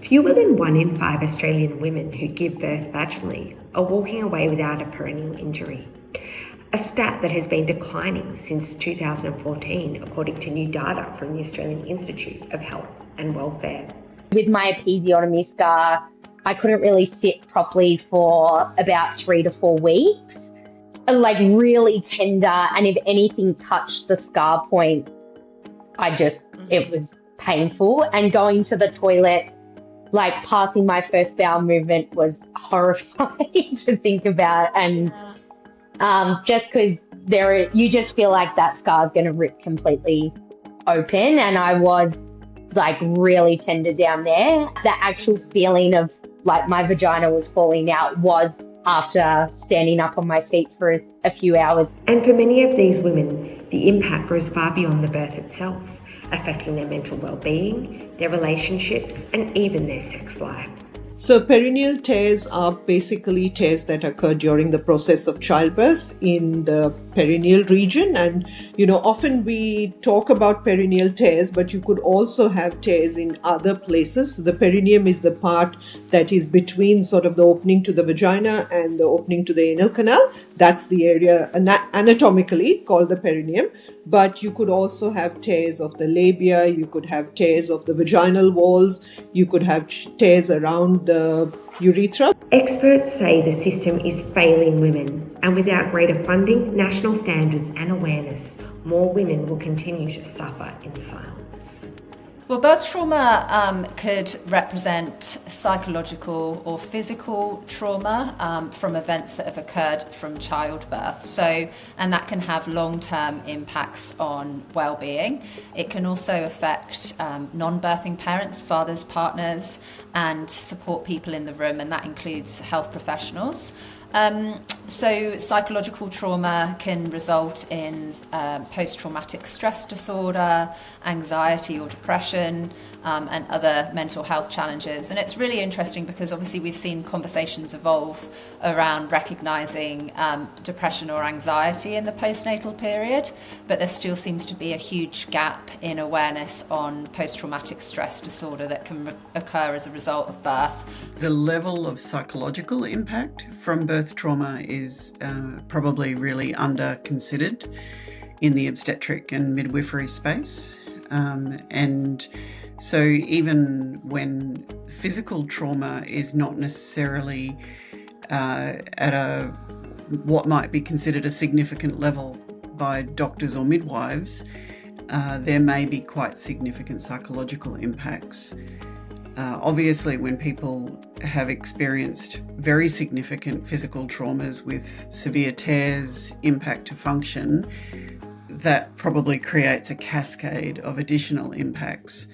Fewer than 1 in 5 Australian women who give birth vaginally are walking away without a perineal injury, a stat that has been declining since 2014, according to new data from the Australian Institute of Health and Welfare. With my episiotomy scar, I couldn't really sit properly for about 3 to 4 weeks. Like really tender, and if anything touched the scar point, it was painful. And going to the toilet, like passing my first bowel movement, was horrifying to think about. And just because you just feel like that scar's going to rip completely open. And I was like really tender down there. The actual feeling of like my vagina was falling out was after standing up on my feet for a few hours. And for many of these women, the impact goes far beyond the birth itself, affecting their mental well-being, their relationships, and even their sex life. So perineal tears are basically tears that occur during the process of childbirth in the perineal region. And, often we talk about perineal tears, but you could also have tears in other places. The perineum is the part that is between sort of the opening to the vagina and the opening to the anal canal. That's the area anatomically called the perineum. But you could also have tears of the labia, you could have tears of the vaginal walls, you could have tears around the urethra. Experts say the system is failing women, and without greater funding, national standards and awareness, more women will continue to suffer in silence. Well, birth trauma could represent psychological or physical trauma from events that have occurred from childbirth. And that can have long-term impacts on well-being. It can also affect non-birthing parents, fathers, partners, and support people in the room, and that includes health professionals. So psychological trauma can result in post-traumatic stress disorder, anxiety or depression, and other mental health challenges. And it's really interesting because obviously we've seen conversations evolve around recognising depression or anxiety in the postnatal period, but there still seems to be a huge gap in awareness on post-traumatic stress disorder that can occur as a result of birth. The level of psychological impact from birth trauma is probably really under-considered in the obstetric and midwifery space. And so even when physical trauma is not necessarily at what might be considered a significant level by doctors or midwives, there may be quite significant psychological impacts. Obviously, when people have experienced very significant physical traumas with severe tears, impact to function, that probably creates a cascade of additional impacts.